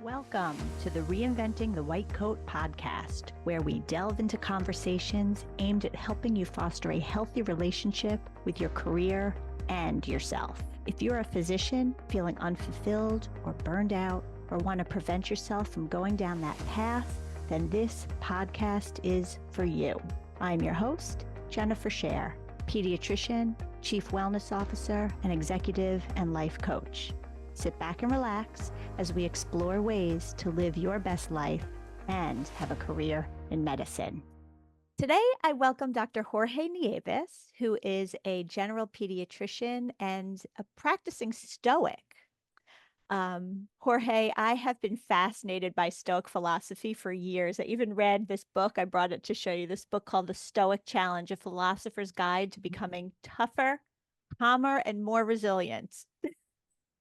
Welcome to the Reinventing the White Coat podcast, where we delve into conversations aimed at helping you foster a healthy relationship with your career and yourself. If you're a physician feeling unfulfilled or burned out, or want to prevent yourself from going down that path, then this podcast is for you. I'm your host, Jennifer Scher, pediatrician, chief wellness officer, and executive and life coach. Sit back and relax as we explore ways to live your best life and have a career in medicine. Today, I welcome Dr. Jorge Nieves, who is a general pediatrician and a practicing Stoic. Jorge, I have been fascinated by Stoic philosophy for years. I even read this book. I brought it to show you, this book called The Stoic Challenge, A Philosopher's Guide to Becoming Tougher, Calmer, and More Resilient.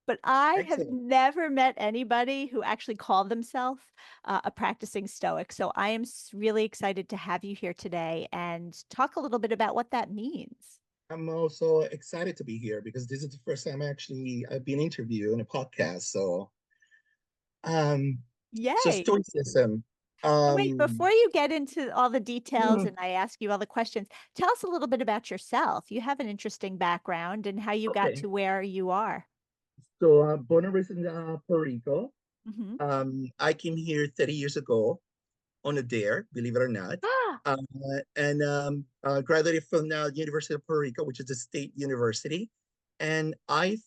But I have never met anybody who actually called themselves a practicing Stoic. So I am really excited to have you here today and talk a little bit about what that means. I'm also excited to be here because this is the first time I've been interviewed in a podcast. So Yay. stoicism. Wait, before you get into all the details Mhm. and I ask you all the questions, tell us a little bit about yourself. You have an interesting background and how you got Okay. to where you are. So born and raised in Puerto Rico. Mm-hmm. I came here 30 years ago on a dare, believe it or not. Ah, Uh, and graduated from the University of Puerto Rico, which is a state university. And I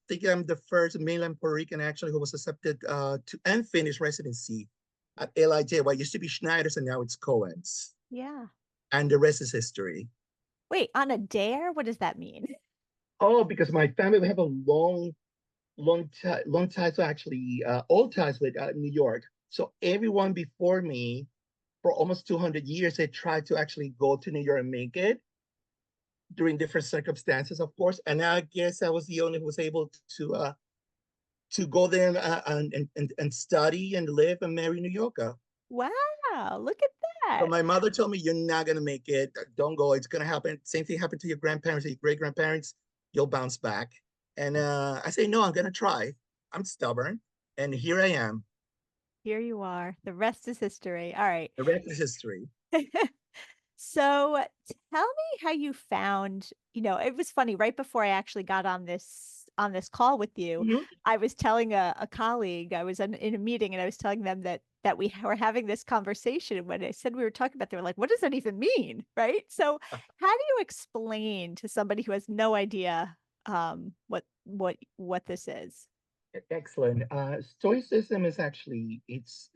think I'm the first mainland Puerto Rican actually who was accepted to and finish residency at LIJ. What used to be Schneider's and now it's Cohen's. yeah. And the rest is history. Wait, on a dare? What does that mean? Oh, because my family, we have a long ties, so actually old ties with New York. So everyone before me for almost 200 years, they tried to actually go to New York and make it during different circumstances, of course. And I guess I was the only who was able to go there and study and live and marry New Yorker. Wow, look at So that. my mother told me, "You're not gonna make it. Don't go. It's gonna happen. Same thing happened to your grandparents, or your great grandparents. You'll bounce back." And I say, "No, I'm gonna try. I'm stubborn, and here I am. Here you are. The rest is history. All right. The rest is history." So tell me how you found, it was funny, right before I actually got on this call with you, Mhm. I was telling a colleague, I was in a meeting and I was telling them that we were having this conversation. And when I said we were talking about, they were like, what does that even mean? Right. So how do you explain to somebody who has no idea what this is? Excellent. Stoicism is actually it's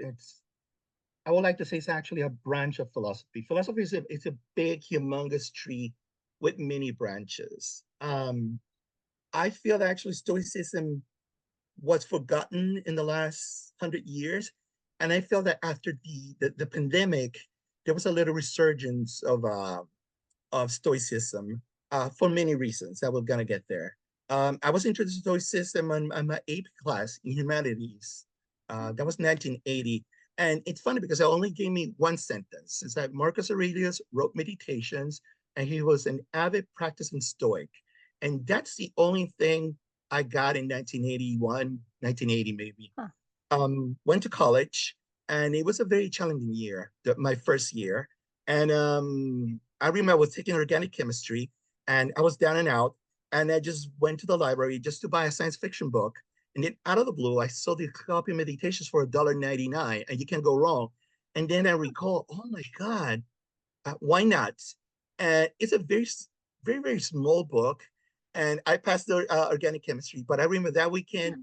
I would like to say it's actually a branch of philosophy. Philosophy is it's a big, humongous tree with many branches. I feel that actually Stoicism was forgotten in the last 100 years, and I feel that after the pandemic, there was a little resurgence of Stoicism for many reasons that we're gonna get there. I was introduced to Stoicism on my AP class in humanities. That was 1980. And it's funny because it only gave me one sentence. It's that Marcus Aurelius wrote Meditations, and he was an avid practicing Stoic. And that's the only thing I got in 1981, 1980 maybe. Huh. Went to college, and it was a very challenging year, my first year. And I remember I was taking organic chemistry, and I was down and out, and I just went to the library just to buy a science fiction book. And then out of the blue, I saw the copy of Meditations for $1.99, and you can't go wrong. And then I recall, oh my God, why not? And it's a very, very small book. And I passed the organic chemistry, but I remember that weekend,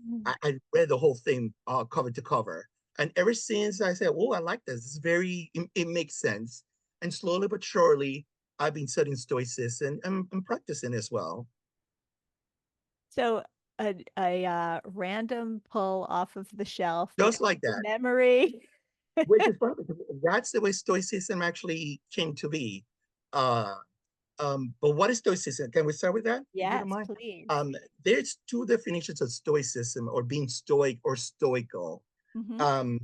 I read the whole thing cover to cover. And ever since I said, oh, I like this. It makes sense. And slowly but surely, I've been studying Stoicism and practicing as well. So a random pull off of the shelf, Just becomes like a that, memory. which is funny because that's the way Stoicism actually came to be. Uh, but what is Stoicism? Can we start with that, if you don't Yes, mind? please. Um, there's two definitions of Stoicism or being Stoic or Stoical. Hmm. Um,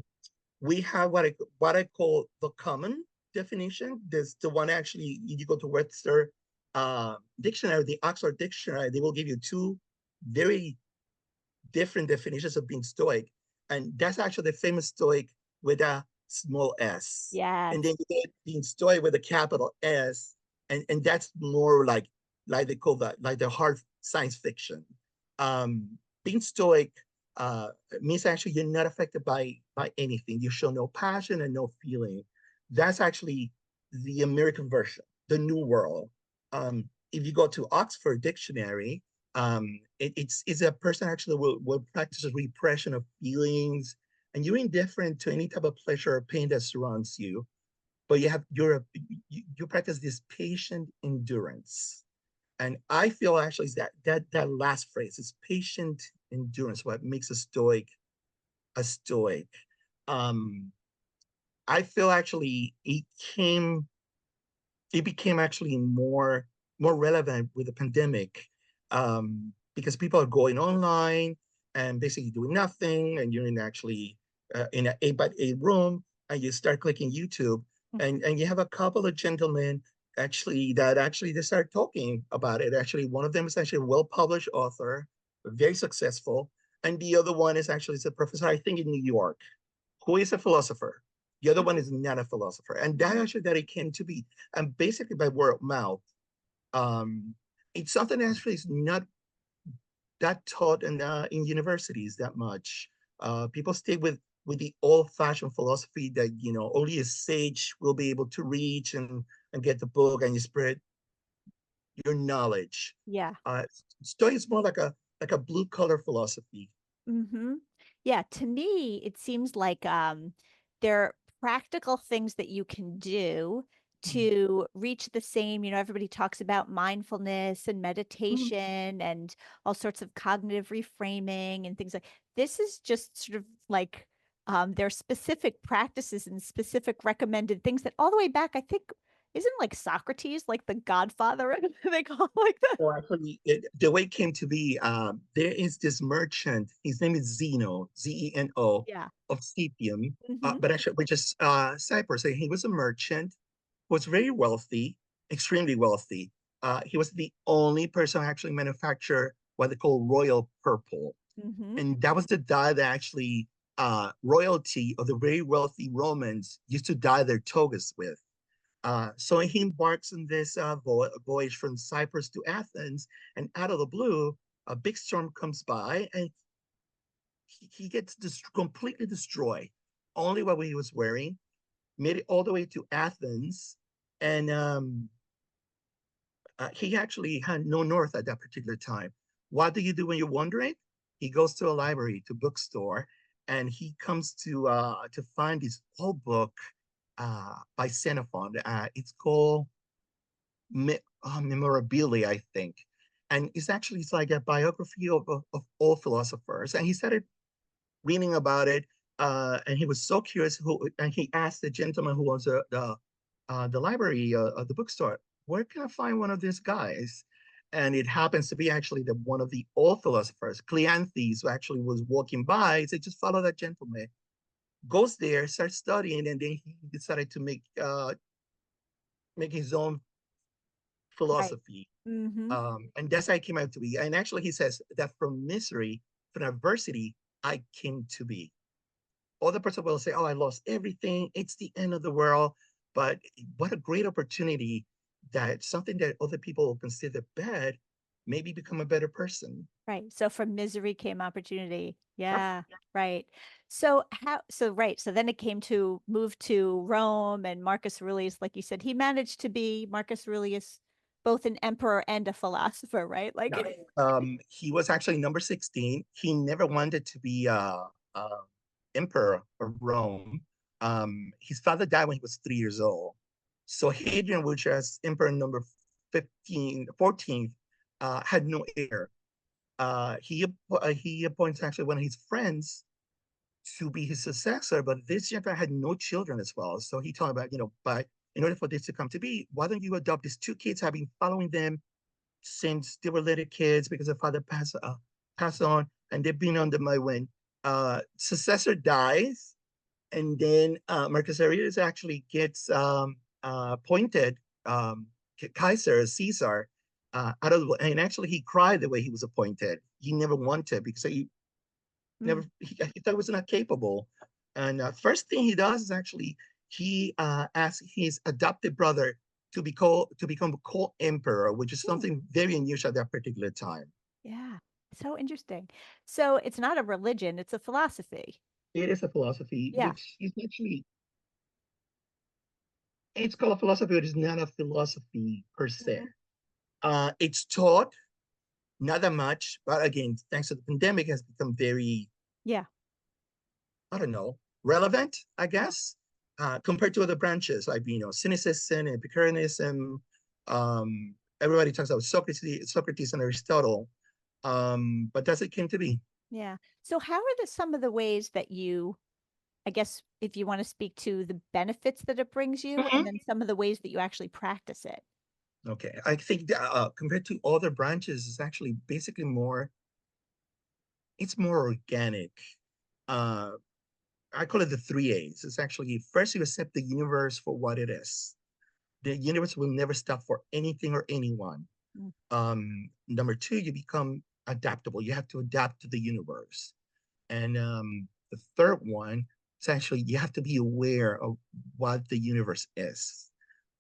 we have what I call the common definition. There's the one actually, you go to Webster dictionary, the Oxford dictionary, they will give you two very different definitions of being Stoic. And that's actually the famous Stoic with a small s. And then Yes. you get being Stoic with a capital S, and that's more like they call that like the hard science fiction. Being Stoic means actually you're not affected by anything. You show no passion and no feeling. That's actually the American version, the New World. If you go to Oxford Dictionary, it's a person actually will practice repression of feelings, and you're indifferent to any type of pleasure or pain that surrounds you, but you practice this patient endurance. And I feel actually is that last phrase is patient endurance what makes a stoic a stoic. um I feel actually it became actually more relevant with the pandemic, because people are going online and basically doing nothing, and you're in actually in an 8 by 8 room, and you start clicking YouTube, and you have a couple of gentlemen actually they start talking about it. Actually, one of them is actually a well-published author, very successful, and the other one is a professor, I think, in New York, who is a philosopher. The other one is not a philosopher, and that actually that it came to be, and basically by word of mouth. Um, it's something that actually is not that taught in universities that much. People stay with the old-fashioned philosophy that only a sage will be able to reach and get the book and you spread your knowledge. Yeah. Uh, Stoic is more like a blue-collar philosophy. Mm-hmm. Yeah, to me, it seems like there are practical things that you can do to reach the same, everybody talks about mindfulness and Mhm. meditation and all sorts of cognitive reframing and things like this is just sort of like there are specific practices and specific recommended things that all the way back, I think, isn't like Socrates like the godfather they call like that. Well, actually, the way it came to be, there is this merchant. His name is Zeno, Zeno, Yeah. of Scythium, Hmm. but actually, which is Cyprus. And he was a merchant, was very wealthy, extremely wealthy. He was the only person who actually manufactured what they call royal purple, Hmm. and that was the dye that actually royalty of the very wealthy Romans used to dye their togas with. So he embarks on this voyage from Cyprus to Athens, and out of the blue, a big storm comes by, and he gets completely destroyed. Only what he was wearing, made it all the way to Athens, and he actually had no north at that particular time. What do you do when you're wandering? He goes to a library, to bookstore, and he comes to find this old book by Xenophon. It's called Memorabilia, I think. And it's like a biography of all philosophers. And he started reading about it, and he was so curious. And he asked the gentleman who owns the library, the bookstore, where can I find one of these guys? And it happens to be actually one of the old philosophers, Cleanthes, who actually was walking by. He said, just follow that gentleman. Goes there, starts studying, and then he decided to make his own Right. philosophy. Hmm. And that's how it came out to be. And actually, he says that from misery, from adversity, I came to be. Other person will say, "Oh, I lost everything. It's the end of the world." But what a great opportunity that something that other people will consider bad, maybe become a better person. Right. So from misery came opportunity. Yep. Yeah. Right. So then it came to move to Rome and Marcus Aurelius, like you said, he managed to be Marcus Aurelius, both an emperor and a philosopher, right? Like, No. He was actually number 16. He never wanted to be emperor of Rome. His father died when he was 3 years old. So Hadrian, which was emperor number 14th, had no heir. He appoints actually one of his friends to be his successor, but this gentleman had no children as well. So he told about, but in order for this to come to be, why don't you adopt these two kids? I've been following them since they were little kids because their father passed on, and they've been under my wing. Successor dies, and then Marcus Aurelius actually gets appointed Kaiser, Caesar, and actually he cried the way he was appointed. He never wanted because Never, he thought he was not capable. And first thing he does is actually he asks his adopted brother to become a co-emperor, which is Mm. something very unusual at that particular time. Yeah. So interesting. So it's not a religion, it's a philosophy. It is a philosophy, Yeah. which is actually it's called a philosophy, but it's not a philosophy per se. Mhm. It's taught not that much, but again, thanks to the pandemic, has become very, Yeah. I don't know, relevant, I guess, compared to other branches like cynicism, Epicureanism. Everybody talks about Socrates and Aristotle, but that's it came to be. Yeah. So how are some of the ways that you, I guess, if you want to speak to the benefits that it brings you, and Mhm. then some of the ways that you actually practice it? Okay, I think that, compared to other branches, it's actually basically more. It's more organic. Uh, I call it the three A's. It's actually first you accept the universe for what it is. The universe will never stop for anything or anyone. Mm. Number two, you become adaptable. You have to adapt to the universe. And the third one is actually you have to be aware of what the universe is.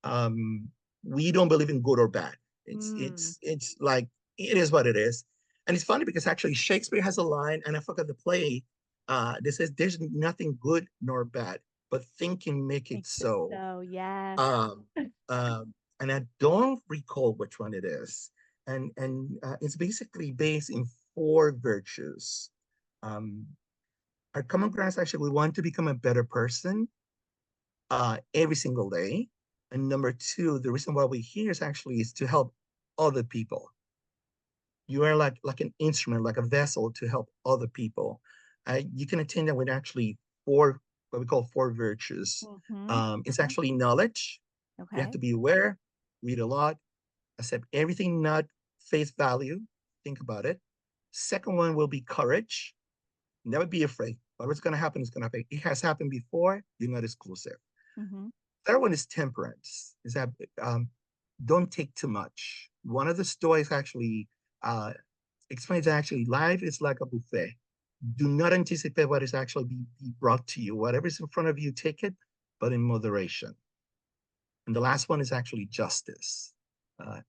Um, we don't believe in good or bad. Mm. It's like it is what it is. And it's funny because actually Shakespeare has a line, and I forgot the play, that says there's nothing good nor bad, but thinking make it Makes it so. so, yes. Um, and I don't recall which one it is. And it's basically based in four virtues. Um, our common ground is actually we want to become a better person every single day. And number two, the reason why we're here is actually is to help other people. You are like an instrument, like a vessel to help other people. You can attain that with actually four what we call four virtues. Hmm. It's actually knowledge. You have Okay. to be aware, read a lot, accept everything not face value. Think about it. Second one will be courage. Never be afraid. Whatever's going to happen is going to happen. It has happened before. You're not exclusive. Hmm. Third one is temperance. Is that don't take too much. One of the stories actually uh, explains that actually life is like a buffet. Do not anticipate what is actually be brought to you. Whatever is in front of you, take it, but in moderation. And the last one is actually justice.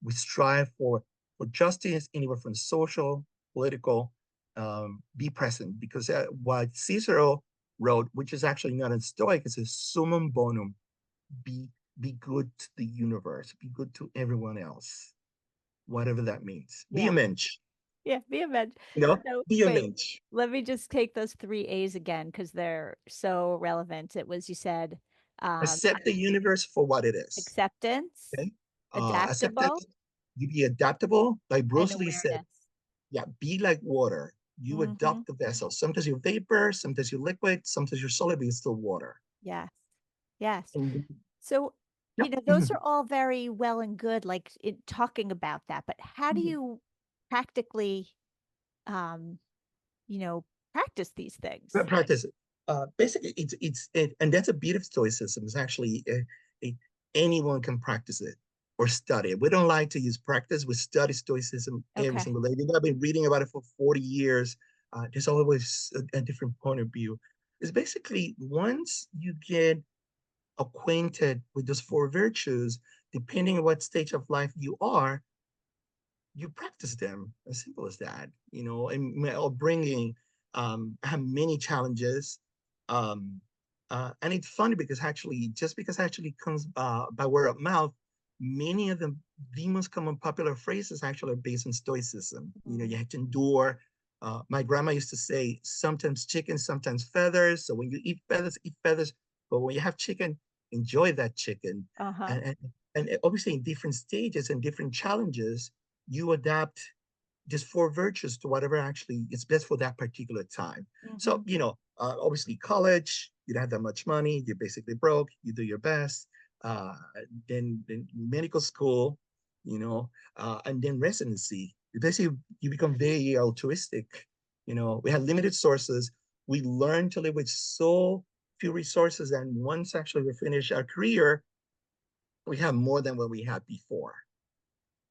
We strive for justice anywhere from social, political, be present. Because what Cicero wrote, which is actually not in Stoic, is a summum bonum, be, be good to the universe, be good to everyone else, whatever that means. Be a Yeah. mensch, Yeah. Be a veg. So be a wait, mensch. let me just take those three A's again because they're so relevant. It was, you said, um, Accept the universe for what it is. acceptance, Okay? Accept that adaptable, you be adaptable. Like and Bruce Lee said, awareness. yeah, be like water. You Hmm. adopt the vessel. Sometimes you're vapor, sometimes you're liquid, sometimes you're solid, but you're still water. Yes. Yes. And So, yeah, those are all very well and good, like talking about that, but how do you practically, um, you know, practice these things? practice it. Basically, and that's a beauty of stoicism. Is actually it, anyone can practice it or study it. We don't like to use practice. We study stoicism every Okay. single day. I've been reading about it for 40 years. There's always a different point of view. It's basically once you get acquainted with those four virtues, depending on what stage of life you are, you practice them. As simple as that, and bringing have many challenges. Um, and it's funny because actually, just because actually comes by word of mouth, many of the most common popular phrases actually are based on stoicism. Mm. You have to endure. My grandma used to say, sometimes chicken, sometimes feathers. So when you eat feathers, eat feathers. But when you have chicken, enjoy that chicken. Uh-huh. And obviously, in different stages and different challenges, you adapt just four virtues to whatever actually is best for that particular time. So, Hmm. obviously, college, you don't have that much money, you're basically broke, you do your best. Uh, then medical school, and then residency. Basically, you become very altruistic. We have limited sources. We learn to live with so few resources, and once actually we finish our career, we have more than what we had before.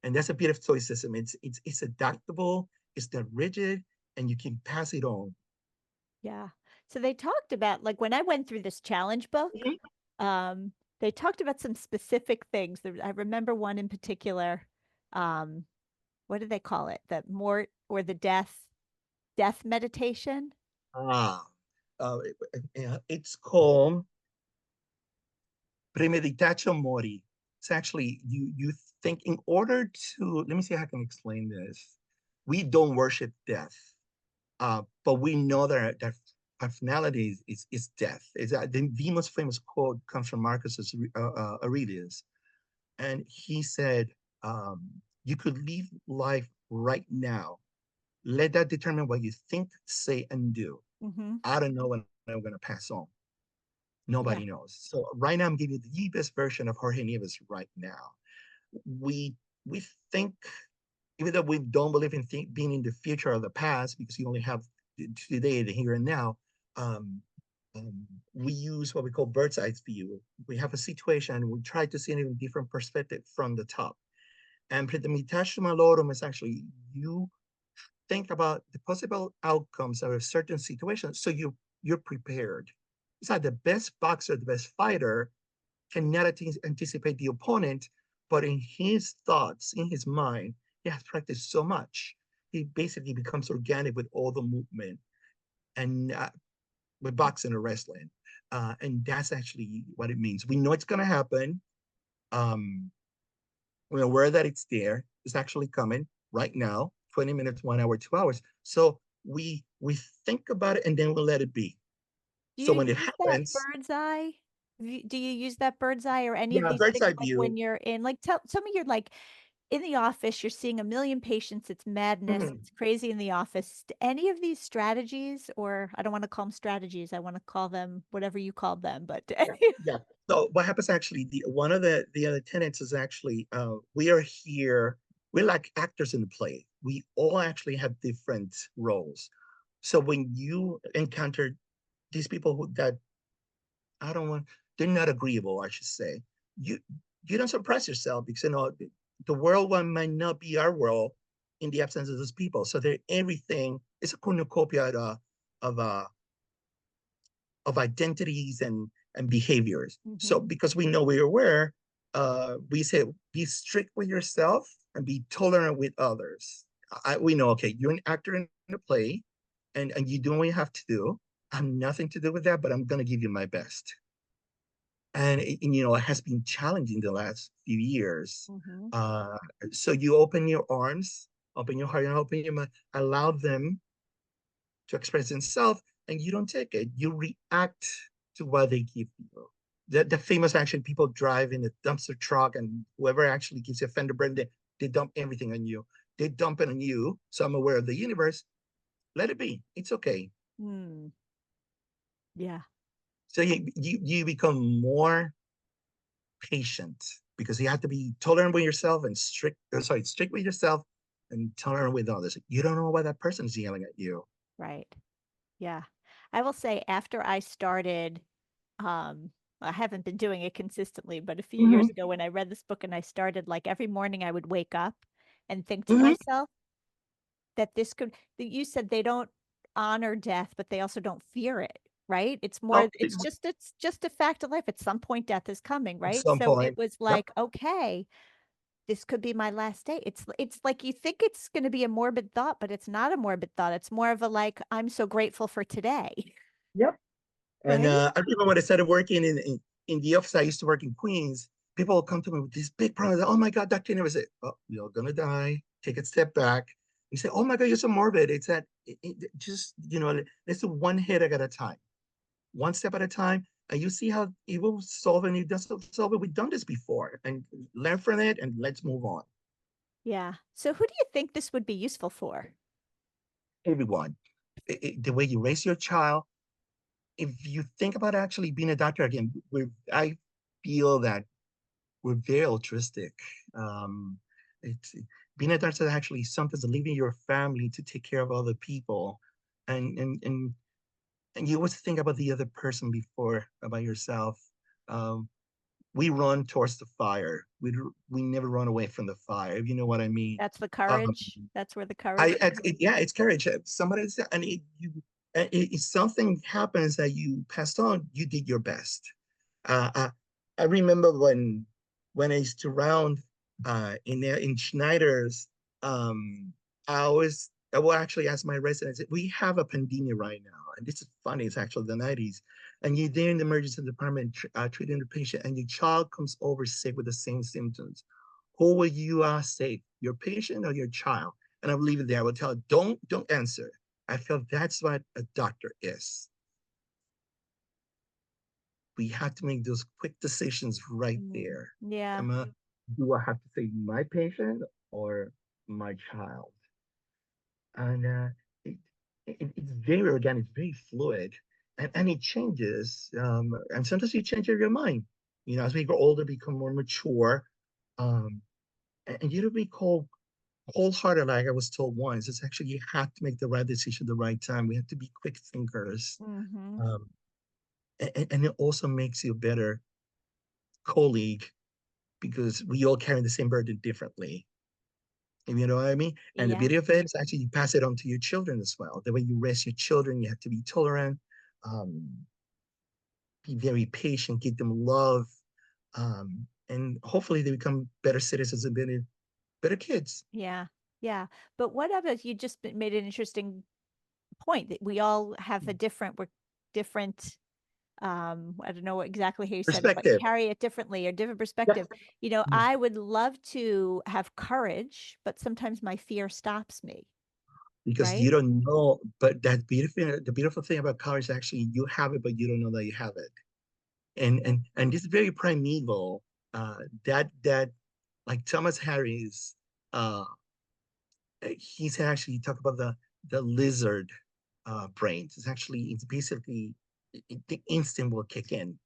And that's a bit of stoicism. It's adaptable, it's not rigid, and you can pass it on. Yeah. So they talked about, like, when I went through this challenge book, Mhm. um, they talked about some specific things. I remember one in particular. Um, what do they call it? The mort or the death meditation. Ah, it's called premeditatio mori. It's actually you think in order to let me see how I can explain this. We don't worship death, but we know that our finality is death. Is the most famous quote comes from Marcus Aurelius, and he said, "You could live life right now. Let that determine what you think, say, and do. Mm-hmm. I don't know when I'm going to pass on. Yeah. Nobody knows. So right now, I'm giving you the best version of Jorge Nieves right now. We we think, even though we don't believe in being in the future or the past, because you only have today, the here and now. Um, we use what we call bird's eye view. We have a situation, and we try to see it in a different perspective from the top. And premeditatio malorum is actually you think about the possible outcomes of a certain situation, so you're prepared. It's like the best boxer, the best fighter cannot anticipate the opponent, but in his thoughts, in his mind, he has practiced so much. He basically becomes organic with all the movement and with boxing or wrestling. And that's actually what it means. We know it's going to happen. Um, we're aware that it's there. It's actually coming right now, 20 minutes, 1 hour, 2 hours. So we think about it and then we'll let it be. Do So you when it use that happens, bird's eye? Do you use that bird's eye or any of yeah, these bird's things eye like view. when you're in, like, tell some of your, like, in the office, you're seeing a million patients, it's madness, Mhm. it's crazy in the office. Any of these strategies, or I don't want to call them strategies, I want to call them whatever you called them, but Yeah, yeah. So what happens actually, one of the other tenets is actually we are here, we're like actors in the play. We all actually have different roles. So when you encounter these people that I don't want, they're not agreeable, I should say. You you don't suppress yourself because you know the world one might not be our world in the absence of those people. So they're everything. It's a cornucopia of uh of identities and behaviors. So Mhm. because we know we're aware, we say be strict with yourself and be tolerant with others. We know, okay, you're an actor in a play, and you do what you have to do. I'm nothing to do with that, but I'm gonna give you my best. And you know, it has been challenging the last few years. Mhm. Uh, so you open your arms, open your heart, and open your mind, allow them to express themselves, and you don't take it. You react to what they give you. The famous action people drive in a dumpster truck, and whoever actually gives you a fender bend, they dump everything on you. They dump it on you. So I'm aware of the universe. Let it be. It's okay. Hmm. Yeah. So you become more patient because you have to be tolerant with yourself and strict with yourself and tolerant with others. You don't know why that person is yelling at you. Right. Yeah. I will say after I started, um, I haven't been doing it consistently, but a few years Mhm, ago when I read this book and I started, like, every morning I would wake up and think to mhm. myself that this could, that you said they don't honor death, but they also don't fear it, right? It's more, Oh, it's just a fact of life. At some point, death is coming, at right? some So it point. was Yep. like, okay, this could be my last day. It's like you think it's going to be a morbid thought, but it's not a morbid thought. It's more of a, like, I'm so grateful for today, Yep. And right? I remember when I started working in the office I used to work in Queens, people will come to me with these big problems. Oh my God, Dr. Nieves, oh, you're gonna die. Take a step back. You say, oh my God, you're so morbid. It's that just, you know, let's do one hit at a time, one step at a time. And you see how it will solve and it doesn't solve it. We've done this before and learn from it and let's move on. Yeah. So who do you think this would be useful for? Everyone, the way you raise your child, if you think about actually being a doctor again, I feel that we're very altruistic. Um, it's being a doctor is actually sometimes leaving your family to take care of other people, and and and and you always think about the other person before about yourself. Um, we run towards the fire. We never run away from the fire. If you know what I mean. That's the Um, courage. That's where the courage comes. yeah, it's courage. Somebody said, and you. And if something happens that you passed on, you did your best. Uh, I, I remember when I used to round in Schneider's, I will actually ask my residents, we have a pandemic right now, and this is funny. It's actually the 90s, and you're there in the emergency department treating the patient, and your child comes over sick with the same symptoms. Who will you save, your patient or your child? And I will leave it there. I will tell, don't answer. I feel that's what a doctor is. We have to make those quick decisions right Mm, there. yeah. Am I, do I have to save my patient or my child? And it, it's very organic, it's very fluid, and it changes. And sometimes you change your mind. You know, as we grow older, become more mature, um, and you don't be cold-hearted like I was told once. It's actually you have to make the right decision at the right time. We have to be quick thinkers, Mm-hmm. um, and it also makes you a better colleague because we all carry the same burden differently. You know what I mean? And the Yeah. beauty of it is actually you pass it on to your children as well. The way you raise your children, you have to be tolerant, um, be very patient, give them love, and hopefully they become better citizens and better kids. Yeah. Yeah. But what about you just made an interesting point that we all have a we're different, I don't know exactly how you said it, but Perspective. carry it differently or different Yes. perspective. You know, I would love to have courage, but sometimes my fear stops me, Because you right? don't know, but that beautiful thing about college is actually you have it, but you don't know that you have it. And this very primeval, that like Thomas Harris, uh, he's actually talk about the lizard brains. It's basically the instinct will kick in.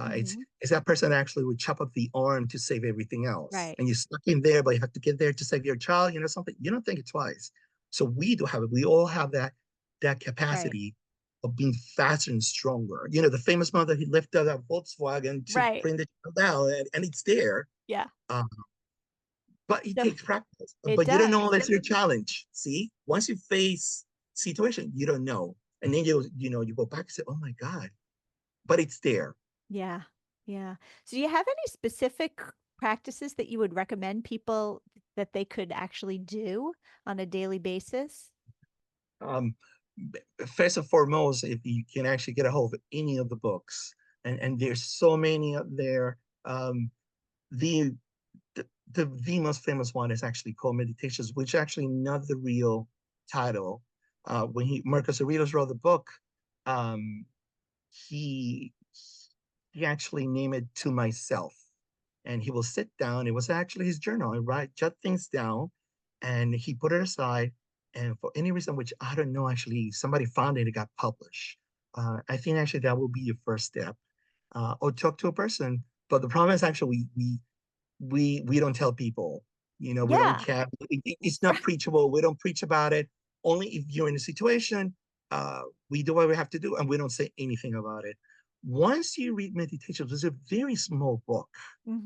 Hmm. It's that person actually would chop up the arm to save everything else, Right. and you're stuck in there, but you have to get there to save your child. You know something? You don't think it twice. So we do have it. We all have that Right. capacity of being faster and stronger. You know, the famous one that he lifted that Volkswagen to Right. bring the child down, and it's there. Yeah. Uh, but it So takes practice. it But you don't does. know unless you're challenged. See, once you face situation, you don't know, and then you go back and say, "Oh my God!" But it's there. Yeah. Yeah. So do you have any specific practices that you would recommend people that they could actually do on a daily basis? Um, First and foremost, if you can actually get a hold of any of the books, and there's so many up there. The, the most famous one is actually called Meditations, which is actually not the real title. When Marcus Aurelius wrote the book, um, he he actually named it To Myself, and he will sit down. It was actually his journal and write jot things down, and he put it aside. And for any reason, which I don't know, actually somebody found it. It got published. I think actually that will be your first step, or talk to a person. But the problem is actually we don't tell people. You know, we don't Yeah. care. It's not preachable. We don't preach about it. Only if you're in a situation, we do what we have to do, and we don't say anything about it. Once you read Meditations, it's a very small book.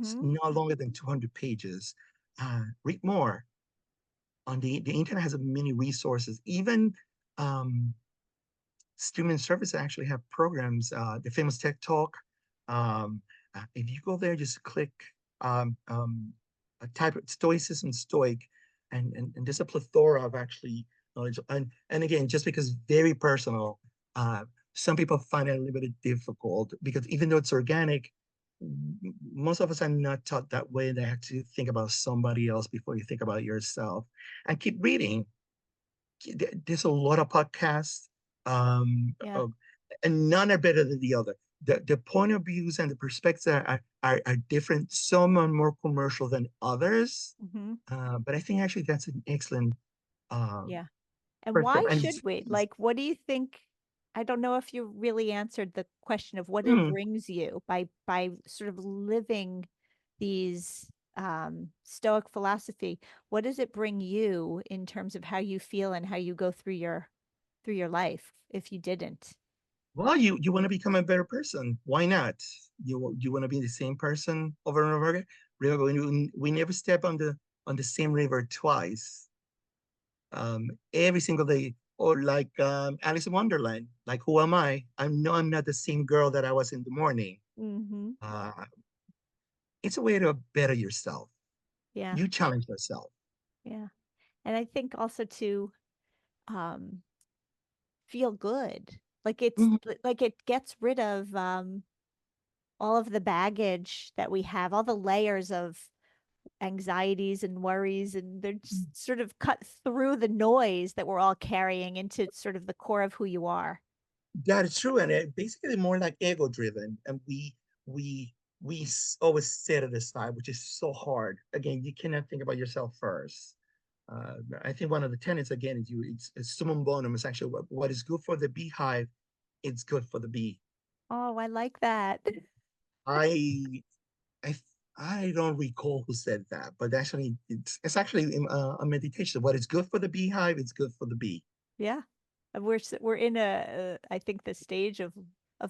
It's Mm-hmm. not longer than 200 pages. Read more. On the internet has many resources. Even um, streaming services actually have programs. The famous Tech Talk. Um, if you go there, just click type of Stoicism Stoic, and there's a plethora of actually knowledge. And again, just because it's very personal, uh, some people find it a little bit difficult because even though it's organic, most of us are not taught that way. They have to think about somebody else before you think about yourself, and keep reading. There's a lot of podcasts, Yeah. and none are better than the other. The point of views and the perspectives are different. Some are more commercial than others, Mm-hmm. but I think actually that's an excellent Yeah. And first step. why And should we? Like, what do you think? I don't know if you really answered the question of what it mm, brings you by sort of living these Stoic philosophy. What does it bring you in terms of how you feel and how you go through your life if you didn't? well, you want to become a better person. Why not? You want to be the same person over and over again. Remember, we never step on the same river twice. Every single day Or like Alice in Wonderland, like who am I? I know I'm not the same girl that I was in the morning. Mm-hmm. Uh, it's a way to better yourself. Yeah. You challenge yourself. Yeah. And I think also to um, feel good. Like Mhm. like it gets rid of all of the baggage that we have, all the layers of anxieties and worries, and they're just sort of cut through the noise that we're all carrying into sort of the core of who you are. That is true, and it basically more like ego driven, and we always set it aside, which is so hard. Again, you cannot think about yourself first. I think one of the tenets again is it's summum bonum. It's actually what is good for the beehive, it's good for the bee. Oh, I like that. I I I don't recall who said that, but actually it's actually a meditation. What is good for the beehive, it's good for the bee. Yeah. And we're in I think the stage of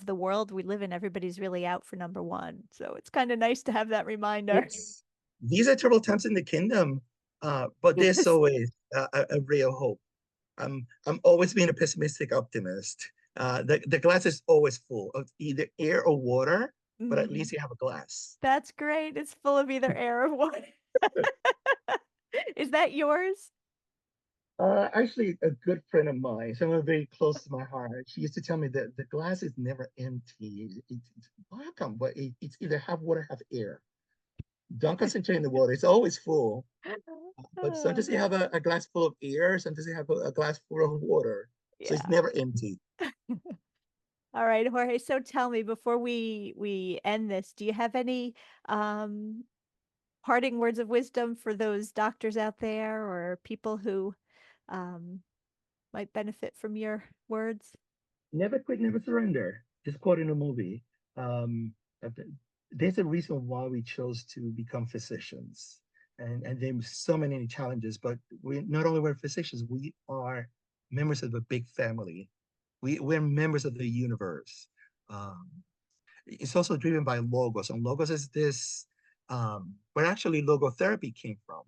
the world we live in, everybody's really out for number one. So it's kind of nice to have that reminder. It's these are troubled times in the kingdom, but there's Yes. always a real hope. I'm always being a pessimistic optimist. The glass is always full of either air or water, but at Mhm. least you have a glass. That's great. It's full of either air or water. Is that yours? Actually, a good friend of mine, someone very close to my heart, she used to tell me that the glass is never empty. How come? But it's either have water, have air. Don't concentrate in the water. It's always full. But Oh, sometimes you have a glass full of air, sometimes you have a glass full of water. So it's yeah. never empty. All right, Jorge. So tell me before we end this, do you have any um parting words of wisdom for those doctors out there or people who um might benefit from your words? Never quit, never surrender. Just quoting a movie. Um, uh, there's a reason why we chose to become physicians. And there's so many challenges, but we not only we're physicians, we are members of a big family. We're members of the universe. Um, it's also driven by logos, and logos is this where actually logotherapy came from.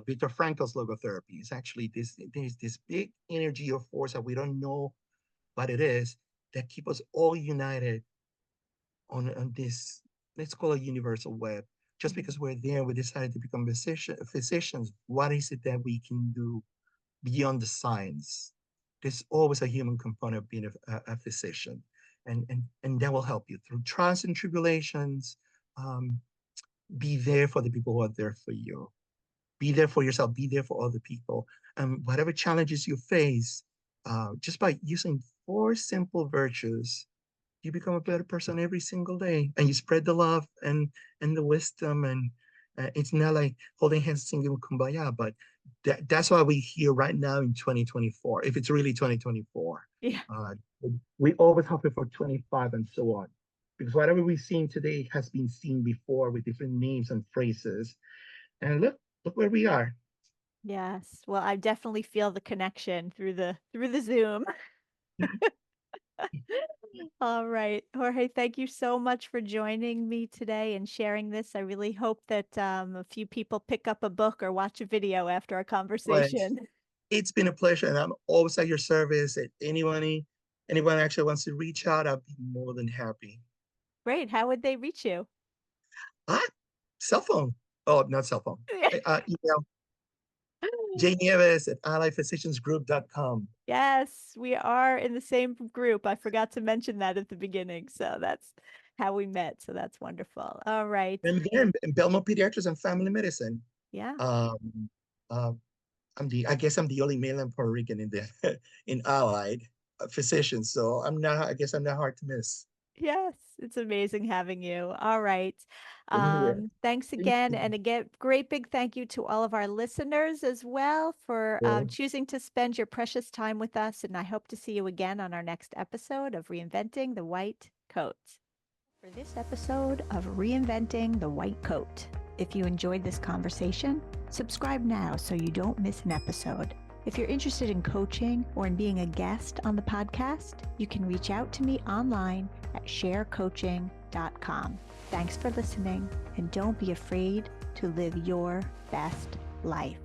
Viktor Frankl's logotherapy is actually there's this big energy or force that we don't know what it is that keep us all united on this, let's call it universal web. Just Mhm. because we're there, we decided to become physicians. What is it that we can do beyond the science? There's always a human component of being a physician, and that will help you through trials and tribulations. Um, be there for the people who are there for you. Be there for yourself. Be there for other people. And whatever challenges you face, just by using four simple virtues, you become a better person every single day, and you spread the love and the wisdom. And it's not like holding hands singing kumbaya, but that's why we're here right now in 2024, if it's really 2024. Yeah. uh, we always hope for 25 and so on, because whatever we've seen today has been seen before with different names and phrases. And look where we are. Yes. Well, I definitely feel the connection through the Zoom. All right. Jorge, thank you so much for joining me today and sharing this. I really hope that a few people pick up a book or watch a video after our But conversation. it's been a pleasure, and I'm always at your service. If anyone actually wants to reach out, I'll be more than happy. Great. How would they reach you? Ah, cell phone. Oh, not cell phone. Email jnieves at alliedphysiciansgroup.com. Yes, we are in the same group. I forgot to mention that at the beginning. So that's how we met. So that's wonderful. All right. And again, in Belmont Pediatrics and Family Medicine. Yeah. Um, uh, I guess I'm the only male in Puerto Rican in the in Allied physicians, so I guess I'm not hard to miss. Yes, it's amazing having you. All right. In here. Thanks Thank again. you. And again, great big thank you to all of our listeners as well for choosing to spend your precious time with us. And I hope to see you again on our next episode of Reinventing the White Coat. For this episode of Reinventing the White Coat. If you enjoyed this conversation, subscribe now so you don't miss an episode. If you're interested in coaching or in being a guest on the podcast, you can reach out to me online at sharecoaching.com. Thanks for listening, and don't be afraid to live your best life.